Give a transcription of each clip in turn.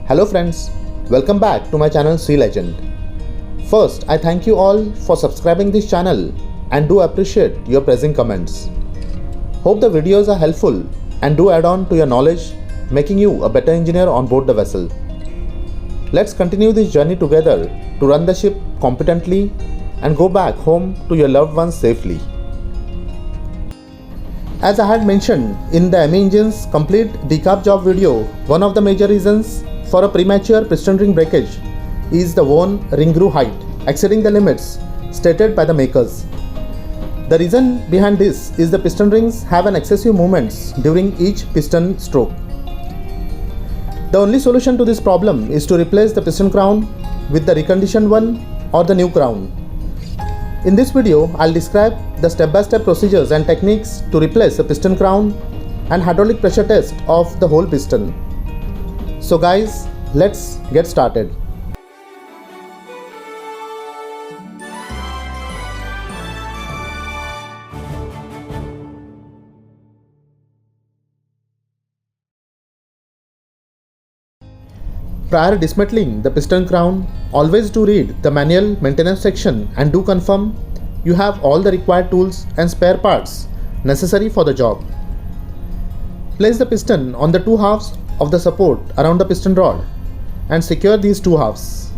Hello friends, welcome back to my channel Sea Legend. First, I thank you all for subscribing this channel and do appreciate your pressing comments. Hope the videos are helpful and do add on to your knowledge, making you a better engineer on board the vessel. Let's continue this journey together to run the ship competently and go back home to your loved ones safely. As I had mentioned in the ME-Engine's complete decarb job video, one of the major reasons for a premature piston ring breakage is the worn ring groove height exceeding the limits stated by the makers. The reason behind this is the piston rings have an excessive movements during each piston stroke. The only solution to this problem is to replace the piston crown with the reconditioned one or the new crown. In this video, I'll describe the step-by-step procedures and techniques to replace the piston crown and hydraulic pressure test of the whole piston. So guys, let's get started. Prior dismantling the piston crown, always do read the manual maintenance section and do confirm you have all the required tools and spare parts necessary for the job. Place the piston on the two halves of the support around the piston rod and secure these two halves.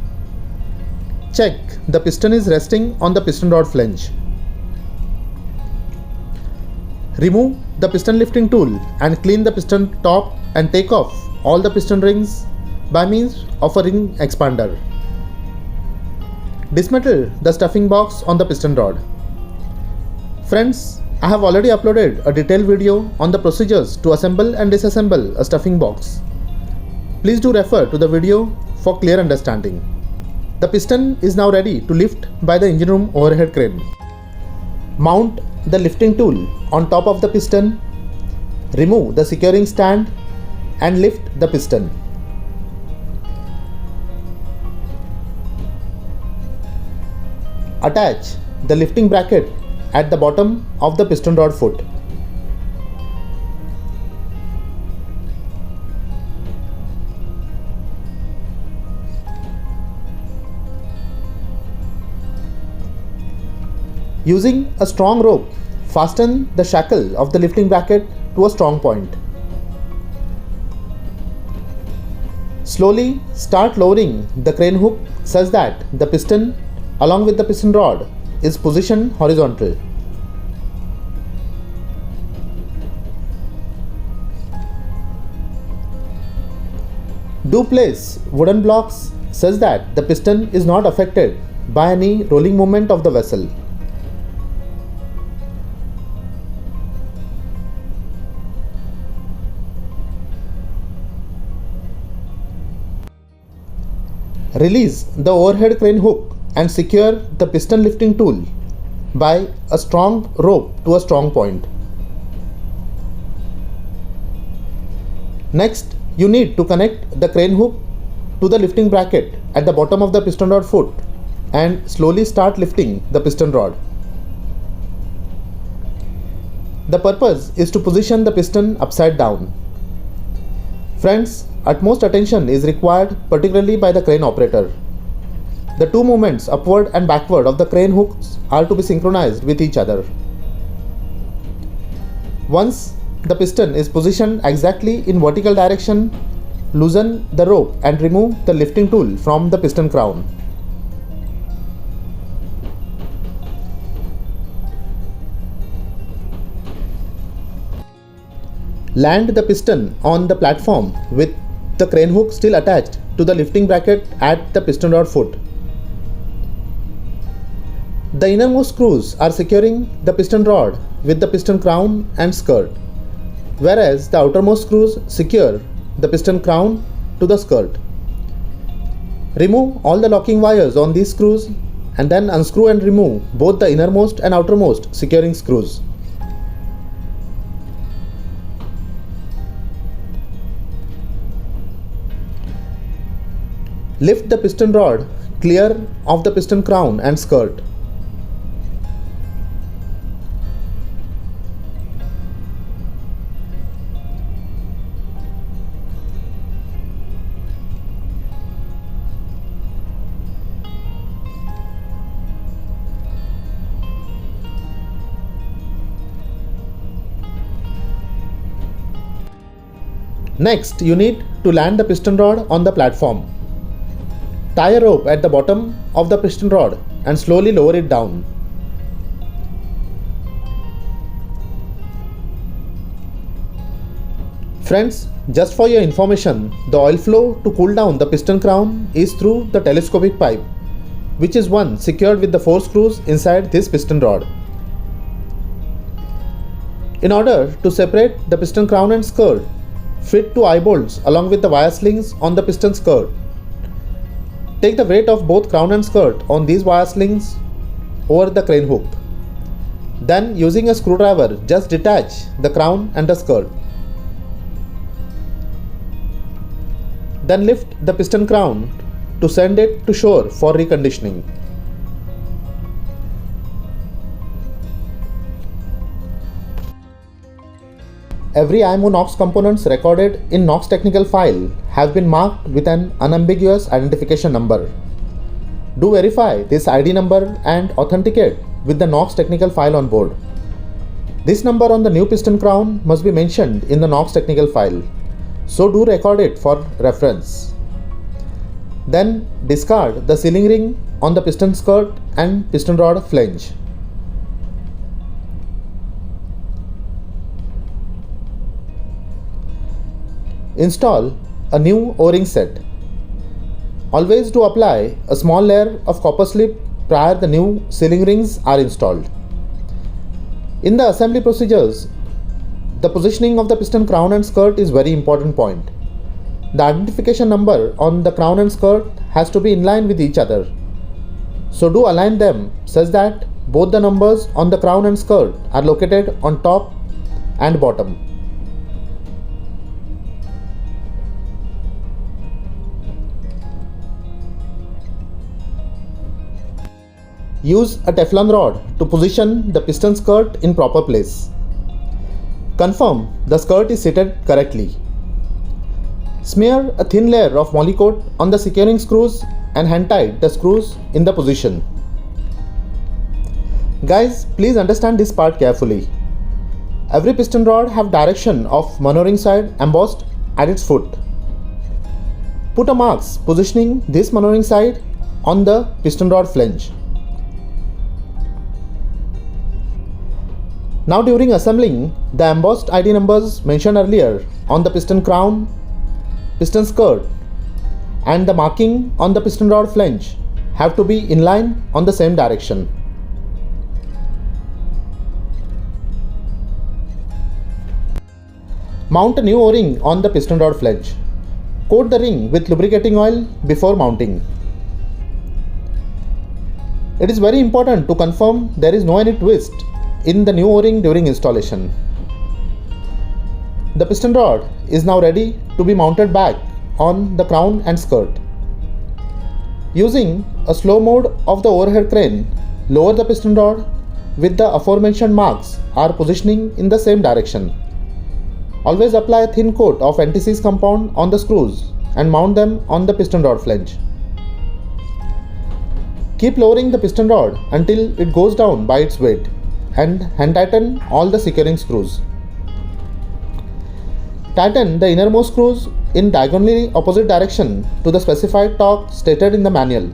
Check the piston is resting on the piston rod flange. Remove the piston lifting tool and clean the piston top and take off all the piston rings by means of a ring expander. Dismantle the stuffing box on the piston rod. Friends, I have already uploaded a detailed video on the procedures to assemble and disassemble a stuffing box. Please do refer to the video for clear understanding. The piston is now ready to lift by the engine room overhead crane. Mount the lifting tool on top of the piston, remove the securing stand and lift the piston. Attach the lifting bracket at the bottom of the piston rod foot. Using a strong rope, fasten the shackle of the lifting bracket to a strong point. Slowly start lowering the crane hook such that the piston along with the piston rod is positioned horizontal. Do place wooden blocks such that the piston is not affected by any rolling movement of the vessel. Release the overhead crane hook and secure the piston lifting tool by a strong rope to a strong point. Next, you need to connect the crane hook to the lifting bracket at the bottom of the piston rod foot and slowly start lifting the piston rod. The purpose is to position the piston upside down. Friends, utmost attention is required, particularly by the crane operator. The two movements upward and backward of the crane hooks are to be synchronized with each other. Once the piston is positioned exactly in vertical direction, loosen the rope and remove the lifting tool from the piston crown. Land the piston on the platform with the crane hook still attached to the lifting bracket at the piston rod foot. The innermost screws are securing the piston rod with the piston crown and skirt, whereas the outermost screws secure the piston crown to the skirt. Remove all the locking wires on these screws and then unscrew and remove both the innermost and outermost securing screws. Lift the piston rod clear of the piston crown and skirt. Next, you need to land the piston rod on the platform. Tie a rope at the bottom of the piston rod and slowly lower it down. Friends, just for your information, the oil flow to cool down the piston crown is through the telescopic pipe, which is one secured with the 4 screws inside this piston rod. In order to separate the piston crown and skirt, fit 2 eye bolts along with the wire slings on the piston skirt. Take the weight of both crown and skirt on these wire slings over the crane hook. Then, using a screwdriver, just detach the crown and the skirt. Then lift the piston crown to send it to shore for reconditioning. Every IMO NOx components recorded in NOx technical file have been marked with an unambiguous identification number. Do verify this ID number and authenticate with the NOx technical file on board. This number on the new piston crown must be mentioned in the NOx technical file, so do record it for reference. Then discard the sealing ring on the piston skirt and piston rod flange. Install a new O-ring set. Always do apply a small layer of copper slip prior the new sealing rings are installed. In the assembly procedures, the positioning of the piston crown and skirt is very important point. The identification number on the crown and skirt has to be in line with each other. So do align them such that both the numbers on the crown and skirt are located on top and bottom. Use a Teflon rod to position the piston skirt in proper place. Confirm the skirt is seated correctly. Smear a thin layer of moly coat on the securing screws and hand tight the screws in the position. Guys, please understand this part carefully. Every piston rod have direction of maneuvering side embossed at its foot. Put a marks positioning this maneuvering side on the piston rod flange. Now during assembling, the embossed ID numbers mentioned earlier on the piston crown, piston skirt and the marking on the piston rod flange have to be in line on the same direction. Mount a new O-ring on the piston rod flange. Coat the ring with lubricating oil before mounting. It is very important to confirm there is no any twist in the new O-ring during installation. The piston rod is now ready to be mounted back on the crown and skirt. Using a slow mode of the overhead crane, lower the piston rod with the aforementioned marks are positioning in the same direction. Always apply a thin coat of anti-seize compound on the screws and mount them on the piston rod flange. Keep lowering the piston rod until it goes down by its weight and hand tighten all the securing screws. Tighten the innermost screws in diagonally opposite direction to the specified torque stated in the manual.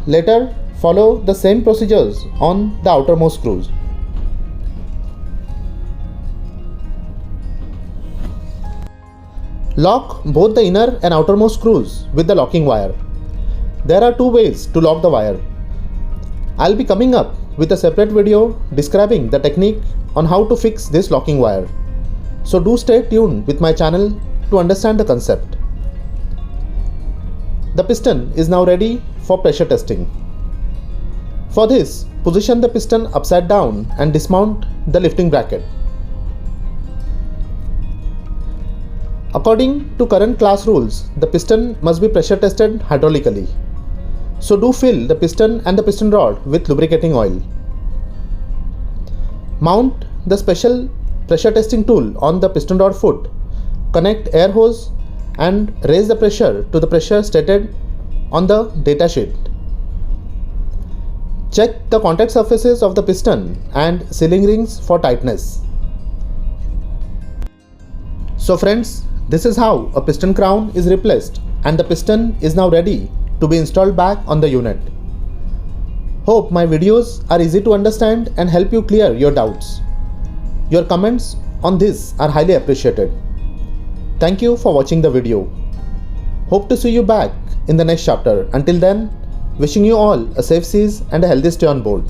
Later, follow the same procedures on the outermost screws. Lock both the inner and outermost screws with the locking wire. There are 2 ways to lock the wire. I'll be coming up with a separate video describing the technique on how to fix this locking wire. So do stay tuned with my channel to understand the concept. The piston is now ready for pressure testing. For this, position the piston upside down and dismount the lifting bracket. According to current class rules, the piston must be pressure tested hydraulically. So do fill the piston and the piston rod with lubricating oil. Mount the special pressure testing tool on the piston rod foot. Connect air hose and raise the pressure to the pressure stated on the data sheet. Check the contact surfaces of the piston and sealing rings for tightness. So friends, this is how a piston crown is replaced and the piston is now ready to be installed back on the unit. Hope my videos are easy to understand and help you clear your doubts. Your comments on this are highly appreciated. Thank you for watching the video. Hope to see you back in the next chapter. Until then, wishing you all a safe seas and a healthy stay on board.